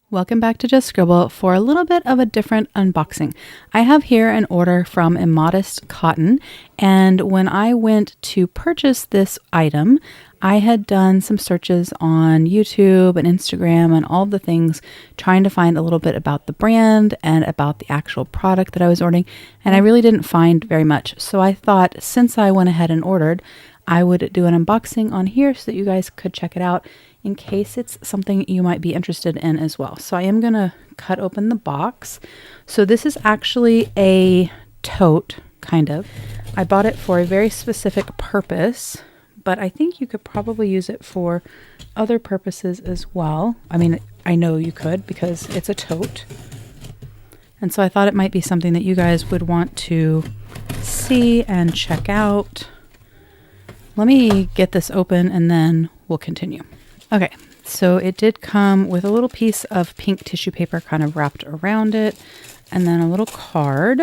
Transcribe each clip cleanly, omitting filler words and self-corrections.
Welcome back to Just Scribble for a little bit of a different unboxing. I have here an order from Immodest Cotton, and when I went to purchase this item, I had done some searches on YouTube and Instagram and all the things, trying to find a little bit about the brand and about the actual product that I was ordering, and I really didn't find very much. So I thought, since I went ahead and ordered, I would do an unboxing on here so that you guys could check it out in case it's something you might be interested in as well. So I am going to cut open the box. So this is actually a tote, kind of. I bought it for a very specific purpose, but I think you could probably use it for other purposes as well. I mean, I know you could because it's a tote. And so I thought it might be something that you guys would want to see and check out. Let me get this open and then we'll continue. Okay, so it did come with a little piece of pink tissue paper kind of wrapped around it, and then a little card.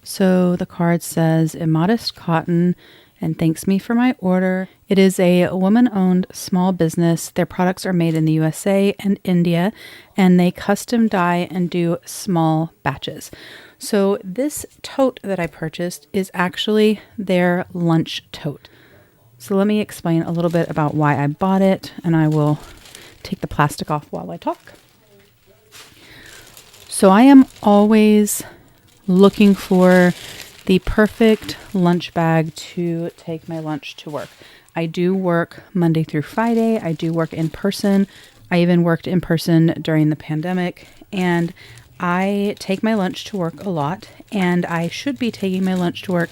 So the card says, Immodest Cotton, and thanks me for my order. It is a woman-owned small business. Their products are made in the USA and India, and they custom dye and do small batches. So this tote that I purchased is actually their Lunch Tote. So let me explain a little bit about why I bought it, and I will take the plastic off while I talk. So I am always looking for the perfect lunch bag to take my lunch to work. I do work Monday through Friday. I do work in person. I even worked in person during the pandemic, and I take my lunch to work a lot, and I should be taking my lunch to work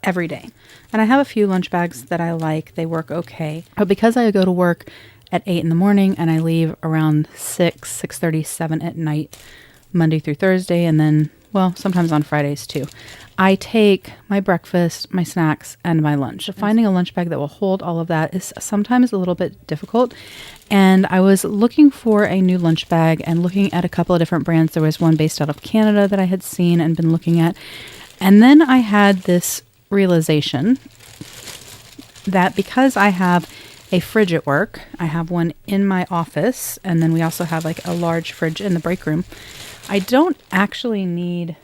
every day. And I have a few lunch bags that I like. They work okay. But because I go to work at 8 in the morning and I leave around 6:30, 7 at night, Monday through Thursday, and then, well, sometimes on Fridays too, I take my breakfast, my snacks, and my lunch. So finding a lunch bag that will hold all of that is sometimes a little bit difficult. And I was looking for a new lunch bag and looking at a couple of different brands. There was one based out of Canada that I had seen and been looking at. And then I had this realization that because I have a fridge at work, I have one in my office, and then we also have like a large fridge in the break room, I don't actually need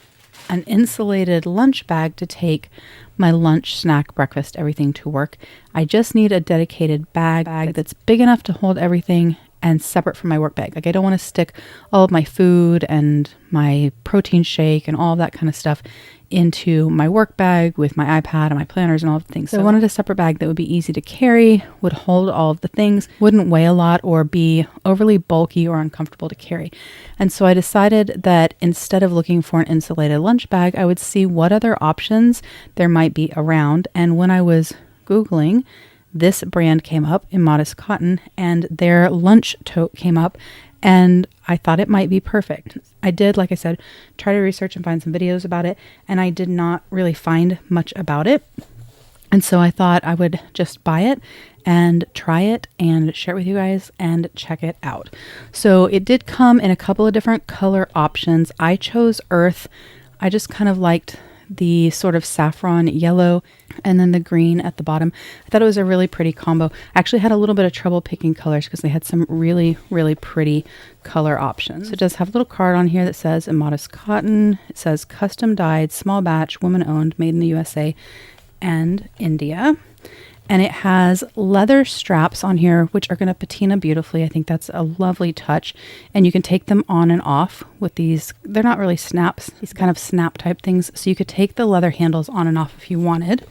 an insulated lunch bag to take my lunch, snack, breakfast, everything to work. I just need a dedicated bag that's big enough to hold everything and separate from my work bag. Like, I don't want to stick all of my food and my protein shake and all of that kind of stuff into my work bag with my iPad and my planners and all of the things. So I wanted a separate bag that would be easy to carry, would hold all of the things, wouldn't weigh a lot or be overly bulky or uncomfortable to carry. And so I decided that instead of looking for an insulated lunch bag, I would see what other options there might be around. And when I was Googling, this brand came up, Immodest Cotton, and their Lunch Tote came up, and I thought it might be perfect. I did, like I said, try to research and find some videos about it, and I did not really find much about it. And so I thought I would just buy it and try it and share it with you guys and check it out. So it did come in a couple of different color options. I chose Earth. I just kind of liked the sort of saffron yellow and then the green at the bottom. I thought it was a really pretty combo. I actually had a little bit of trouble picking colors because they had some really, really pretty color options. So it does have a little card on here that says Immodest Cotton. It says custom dyed, small batch, woman owned, made in the USA and India. And it has leather straps on here, which are going to patina beautifully. I think that's a lovely touch. And you can take them on and off with these. They're not really snaps, these kind of snap type things. So you could take the leather handles on and off if you wanted.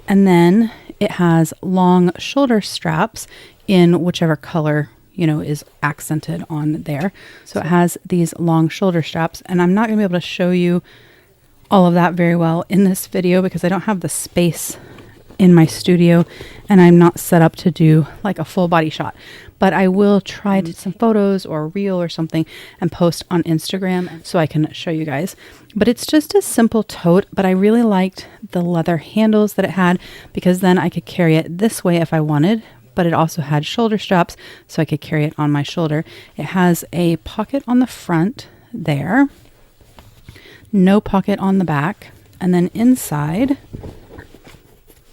And then it has long shoulder straps in whichever color, you know, is accented on there. So it has these long shoulder straps. And I'm not going to be able to show you all of that very well in this video because I don't have the space in my studio and I'm not set up to do like a full body shot, but I will try to some photos or a reel or something and post on Instagram so I can show you guys. But it's just a simple tote, but I really liked the leather handles that it had because then I could carry it this way if I wanted, but it also had shoulder straps so I could carry it on my shoulder. It has a pocket on the front there, no pocket on the back, and then inside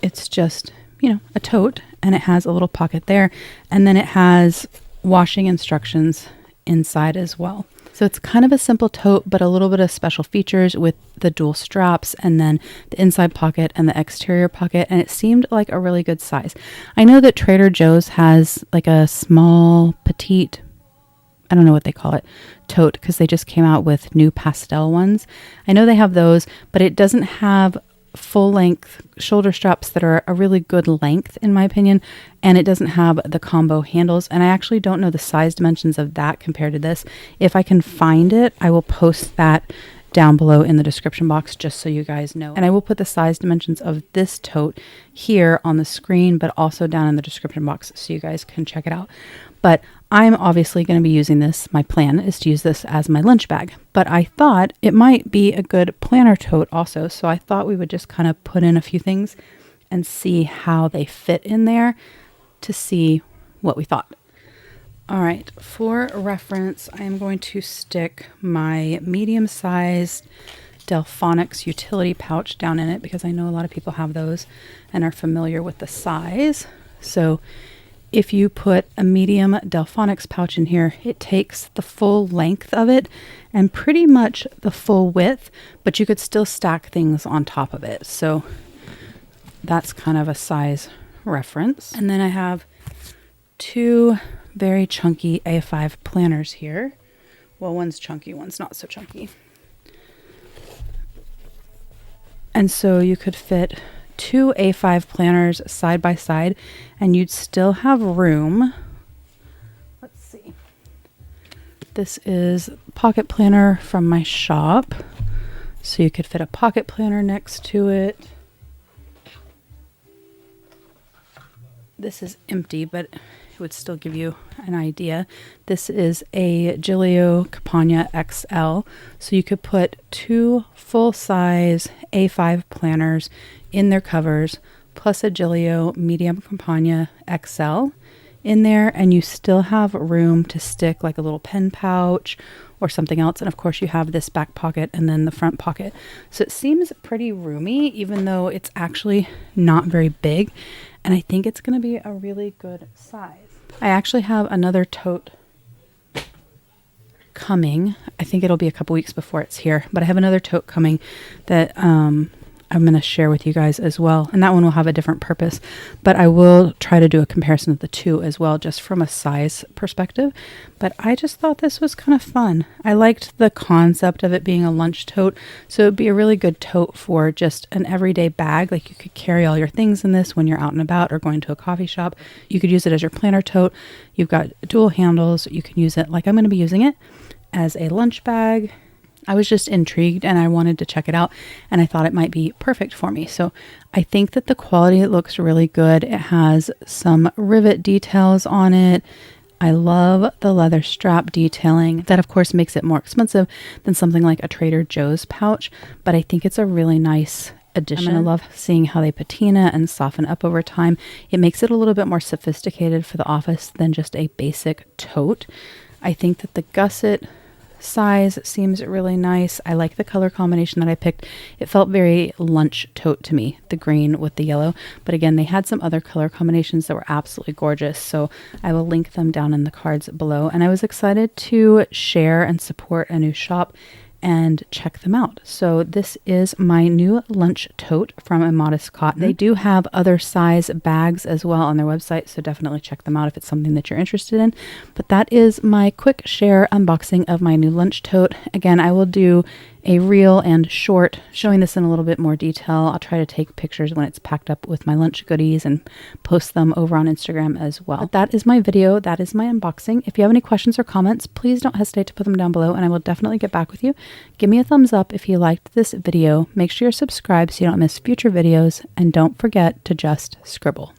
it's just, you know, a tote, and it has a little pocket there, and then it has washing instructions inside as well. So it's kind of a simple tote, but a little bit of special features with the dual straps and then the inside pocket and the exterior pocket. And it seemed like a really good size. I know that Trader Joe's has like a small, petite, I don't know what they call it, tote, because they just came out with new pastel ones. I know they have those, but it doesn't have full length shoulder straps that are a really good length in my opinion, and it doesn't have the combo handles, and I actually don't know the size dimensions of that compared to this. If I can find it, I will post that down below in the description box just so you guys know, and I will put the size dimensions of this tote here on the screen but also down in the description box so you guys can check it out. But I'm obviously going to be using this. My plan is to use this as my lunch bag, but I thought it might be a good planner tote also. So I thought we would just kind of put in a few things and see how they fit in there to see what we thought. All right, for reference, I am going to stick my medium-sized Delphonics utility pouch down in it because I know a lot of people have those and are familiar with the size. So if you put a medium Delphonics pouch in here, it takes the full length of it and pretty much the full width, but you could still stack things on top of it. So that's kind of a size reference. And then I have two very chunky A5 planners here. Well, one's chunky, one's not so chunky. And so you could fit two A5 planners side by side and you'd still have room. Let's see. This is pocket planner from my shop. So you could fit a pocket planner next to it. This is empty, but it would still give you an idea. This is a Giglio Campagna XL. So you could put two full-size A5 planners in their covers, plus a Giglio Medium Campagna XL in there, and you still have room to stick like a little pen pouch or something else. And of course you have this back pocket and then the front pocket. So it seems pretty roomy, even though it's actually not very big. And I think it's going to be a really good size. I actually have another tote coming. I think it'll be a couple weeks before it's here, but I have another tote coming that I'm going to share with you guys as well. And that one will have a different purpose, but I will try to do a comparison of the two as well, just from a size perspective. But I just thought this was kind of fun. I liked the concept of it being a lunch tote. So it'd be a really good tote for just an everyday bag. Like you could carry all your things in this when you're out and about or going to a coffee shop. You could use it as your planner tote. You've got dual handles. You can use it like I'm going to be using it as a lunch bag. I was just intrigued and I wanted to check it out, and I thought it might be perfect for me. So I think that the quality, it looks really good. It has some rivet details on it. I love the leather strap detailing. That of course makes it more expensive than something like a Trader Joe's pouch, but I think it's a really nice addition. I love seeing how they patina and soften up over time. It makes it a little bit more sophisticated for the office than just a basic tote. I think that the gusset size seems really nice. I like the color combination that I picked. It felt very lunch tote to me, the green with the yellow. But again, they had some other color combinations that were absolutely gorgeous. So I will link them down in the cards below. And I was excited to share and support a new shop and check them out. So this is my new lunch tote from Immodest Cotton. They do have other size bags as well on their website, so definitely check them out if it's something that you're interested in. But that is my quick share unboxing of my new lunch tote. Again, I will do a reel and short showing this in a little bit more detail. I'll try to take pictures when it's packed up with my lunch goodies and post them over on Instagram as well. But that is my video. That is my unboxing. If you have any questions or comments, please don't hesitate to put them down below and I will definitely get back with you. Give me a thumbs up if you liked this video. Make sure you're subscribed so you don't miss future videos, and don't forget to just scribble.